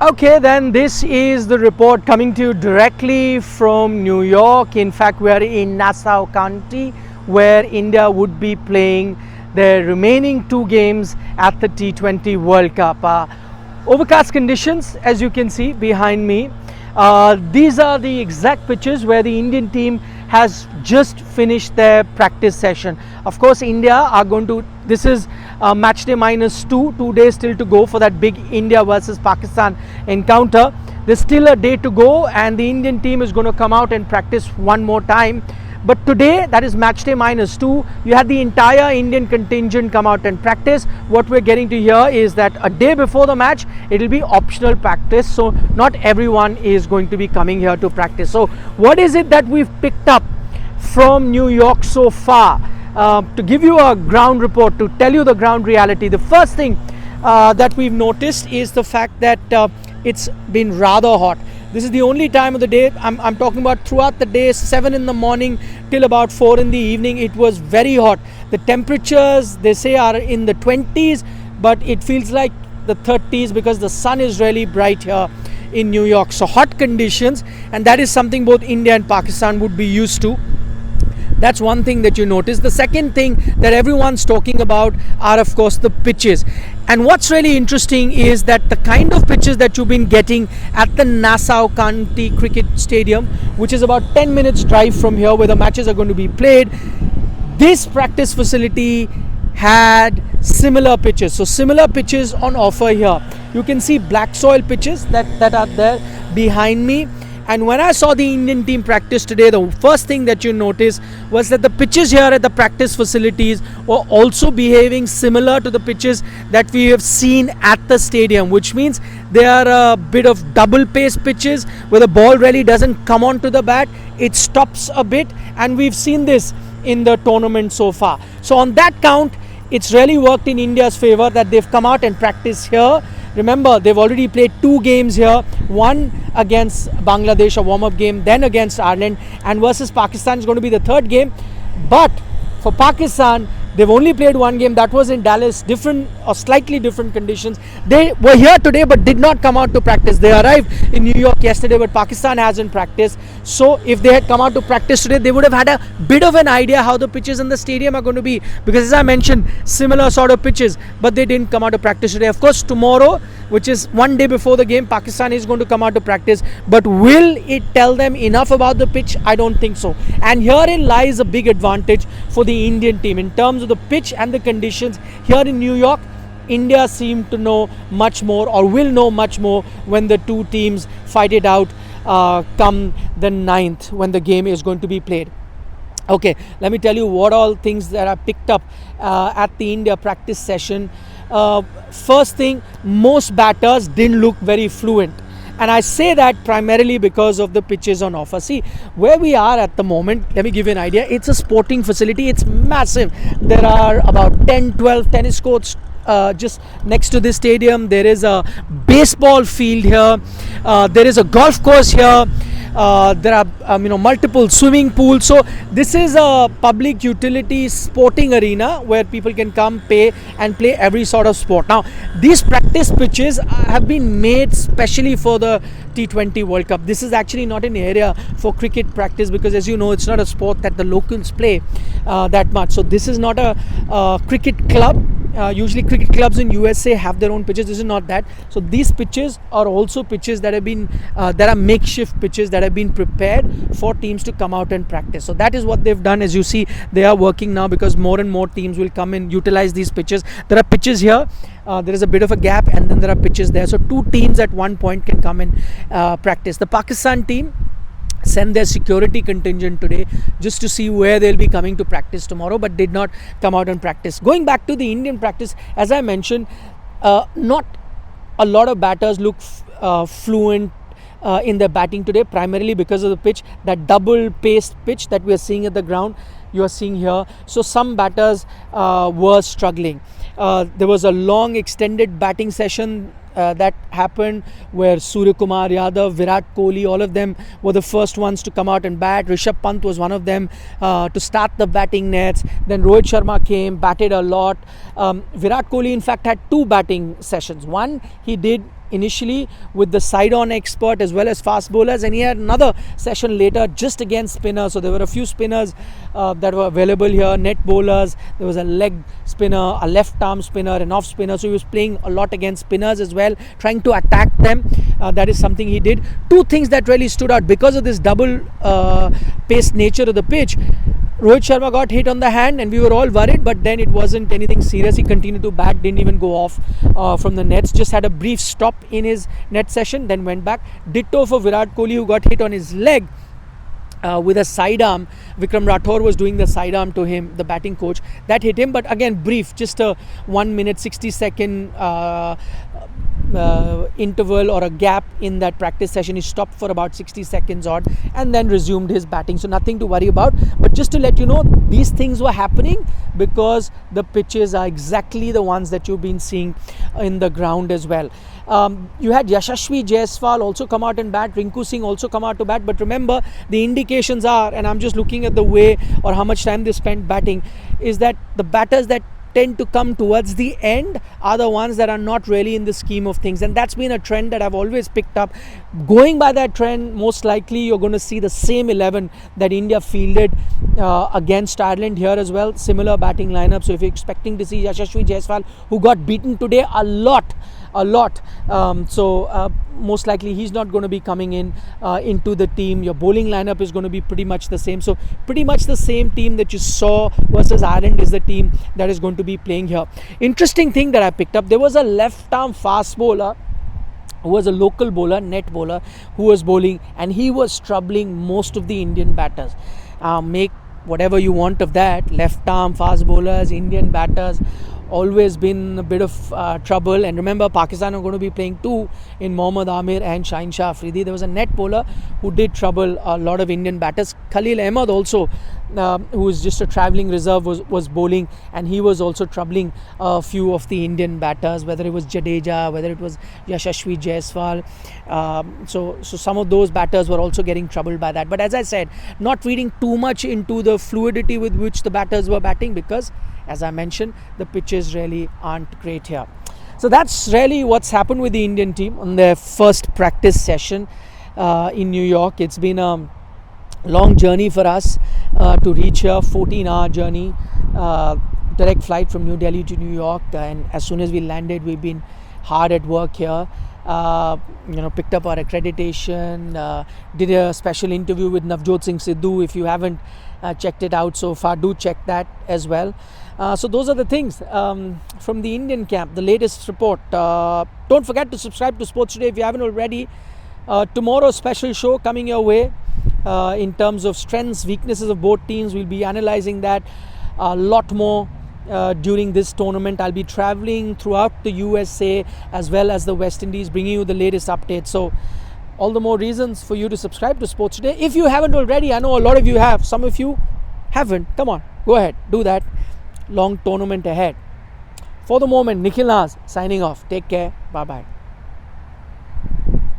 Okay, then this is the report coming to you directly from New York. In fact, we are in Nassau County where India would be playing their remaining two games at the T20 World Cup. Overcast conditions, as you can see behind me. These are the exact pitches where the Indian team has just finished their practice session. Of course, India are going to, this is match day -2, 2 days still to go for that big India versus Pakistan encounter. There's still a day to go and the Indian team is going to come out and practice one more time. But today, that is match day -2, you had the entire Indian contingent come out and practice. What we're getting to hear is that a day before the match, it will be optional practice. So not everyone is going to be coming here to practice. So what is it that we've picked up from New York so far? To give you a ground report, to tell you the ground reality, the first thing that we've noticed is the fact that it's been rather hot. This is the only time of the day I'm talking about. Throughout the day, 7 in the morning till about 4 in the evening, it was very hot. The temperatures, they say, are in the 20s, but it feels like the 30s because the sun is really bright here in New York. So hot conditions, and that is something both India and Pakistan would be used to. That's one thing that you notice. The second thing that everyone's talking about are, of course, the pitches. And what's really interesting is that the kind of pitches that you've been getting at the Nassau County Cricket Stadium, which is about 10 minutes drive from here where the matches are going to be played, this practice facility had similar pitches. So similar pitches on offer here. You can see black soil pitches that are there behind me. And when I saw the Indian team practice today, the first thing that you notice was that the pitches here at the practice facilities were also behaving similar to the pitches that we have seen at the stadium, which means they are a bit of double pace pitches where the ball really doesn't come onto the bat, it stops a bit, and we've seen this in the tournament so far. So on that count, it's really worked in India's favor that they've come out and practiced here. Remember, they've already played 2 games here, one against Bangladesh, a warm-up game, then against Ireland, and versus Pakistan is going to be the 3rd game. But for Pakistan, they've only played 1 game. That was in Dallas, different or slightly different conditions. They were here today but did not come out to practice. They arrived in New York yesterday, but Pakistan hasn't practiced. So if they had come out to practice today, they would have had a bit of an idea how the pitches in the stadium are going to be, because as I mentioned, similar sort of pitches, but they didn't come out to practice today. Of course, tomorrow, which is 1 day before the game, Pakistan is going to come out to practice. But will it tell them enough about the pitch? I don't think so. And herein lies a big advantage for the Indian team in terms of the pitch and the conditions. Here in New York, India seem to know much more, or will know much more, when the two teams fight it out come the 9th, when the game is going to be played. Okay, let me tell you what all things that I picked up at the India practice session. First thing, most batters didn't look very fluent. And I say that primarily because of the pitches on offer. See, where we are at the moment, let me give you an idea. It's a sporting facility. It's massive. There are about 10, 12 tennis courts just next to this stadium. There is a baseball field here. There is a golf course here. There are multiple swimming pools. So this is a public utility sporting arena where people can come, pay and play every sort of sport. Now these practice pitches have been made specially for the T20 World Cup. This is actually not an area for cricket practice because, as you know, it's not a sport that the locals play that much. So this is not a cricket club. Usually cricket clubs in USA have their own pitches. This is not that. So these pitches are also pitches that have been that are makeshift pitches that have been prepared for teams to come out and practice. So that is what they've done. As you see, they are working now because more and more teams will come and utilize these pitches. There are pitches here. There is a bit of a gap, and then there are pitches there. So 2 teams at one point can come and practice. The Pakistan team sent their security contingent today just to see where they'll be coming to practice tomorrow, but did not come out and practice. Going back to the Indian practice, as I mentioned, not a lot of batters look fluent in their batting today, primarily because of the pitch, that double paced pitch that we are seeing at the ground, you are seeing here. So some batters were struggling. There was a long extended batting session that happened where Surya Kumar Yadav, Virat Kohli, all of them were the first ones to come out and bat. Rishabh Pant was one of them to start the batting nets. Then Rohit Sharma came, batted a lot. Virat Kohli in fact had 2 batting sessions. One he did initially with the side-on expert as well as fast bowlers, and he had another session later just against spinners. So there were a few spinners that were available here, net bowlers. There was a leg spinner, a left arm spinner, an off spinner. So he was playing a lot against spinners as well, trying to attack them. That is something he did. Two things that really stood out because of this double paced nature of the pitch. Rohit Sharma got hit on the hand and we were all worried, but then it wasn't anything serious. He continued to bat, didn't even go off from the nets, just had a brief stop in his net session, then went back. Ditto for Virat Kohli, who got hit on his leg with a sidearm. Vikram Rathore was doing the sidearm to him, the batting coach. That hit him, but again brief, just a 1 minute 60-second interval or a gap in that practice session. He stopped for about 60 seconds odd and then resumed his batting, so nothing to worry about. But just to let you know, these things were happening because the pitches are exactly the ones that you've been seeing in the ground as well. You had Yashasvi Jaiswal also come out and bat, Rinku Singh also come out to bat, but remember the indications are, and I'm just looking at the way or how much time they spent batting, is that the batters that tend to come towards the end are the ones that are not really in the scheme of things, and that's been a trend that I've always picked up. Going by that trend, most likely you're going to see the same 11 that India fielded against Ireland here as well, similar batting lineup. So if you're expecting to see Yashasvi Jaiswal, who got beaten today a lot, most likely he's not going to be coming into the team. Your bowling lineup is going to be pretty much the same. So pretty much the same team that you saw versus Ireland is the team that is going to be playing here. Interesting thing that I picked up, there was a left arm fast bowler who was a local bowler, net bowler, who was bowling, and he was troubling most of the Indian batters. Make whatever you want of that. Left arm fast bowlers, Indian batters, always been a bit of trouble. And remember, Pakistan are going to be playing two in Mohammad Amir and Shaheen Shah Afridi. There was a net bowler who did trouble a lot of Indian batters. Khalil Ahmed also, who is just a travelling reserve, was bowling, and he was also troubling a few of the Indian batters, whether it was Jadeja, whether it was Yashasvi Jaiswal. So some of those batters were also getting troubled by that. But as I said, not reading too much into the fluidity with which the batters were batting, because as I mentioned, the pitches really aren't great here. So that's really what's happened with the Indian team on their first practice session in New York. It's been a long journey for us to reach here, 14-hour journey, direct flight from New Delhi to New York, and as soon as we landed, we've been hard at work here. Picked up our accreditation, did a special interview with Navjot Singh Sidhu. If you haven't checked it out so far, do check that as well. So those are the things from the Indian camp, the latest report. Don't forget to subscribe to Sports Today if you haven't already. Tomorrow's special show coming your way in terms of strengths, weaknesses of both teams. We'll be analysing that a lot more during this tournament. I'll be travelling throughout the USA as well as the West Indies, bringing you the latest updates. So all the more reasons for you to subscribe to Sports Today. If you haven't already, I know a lot of you have, some of you haven't. Come on, go ahead, do that. Long tournament ahead. For the moment, Nikhil Naz signing off. Take care. Bye-bye.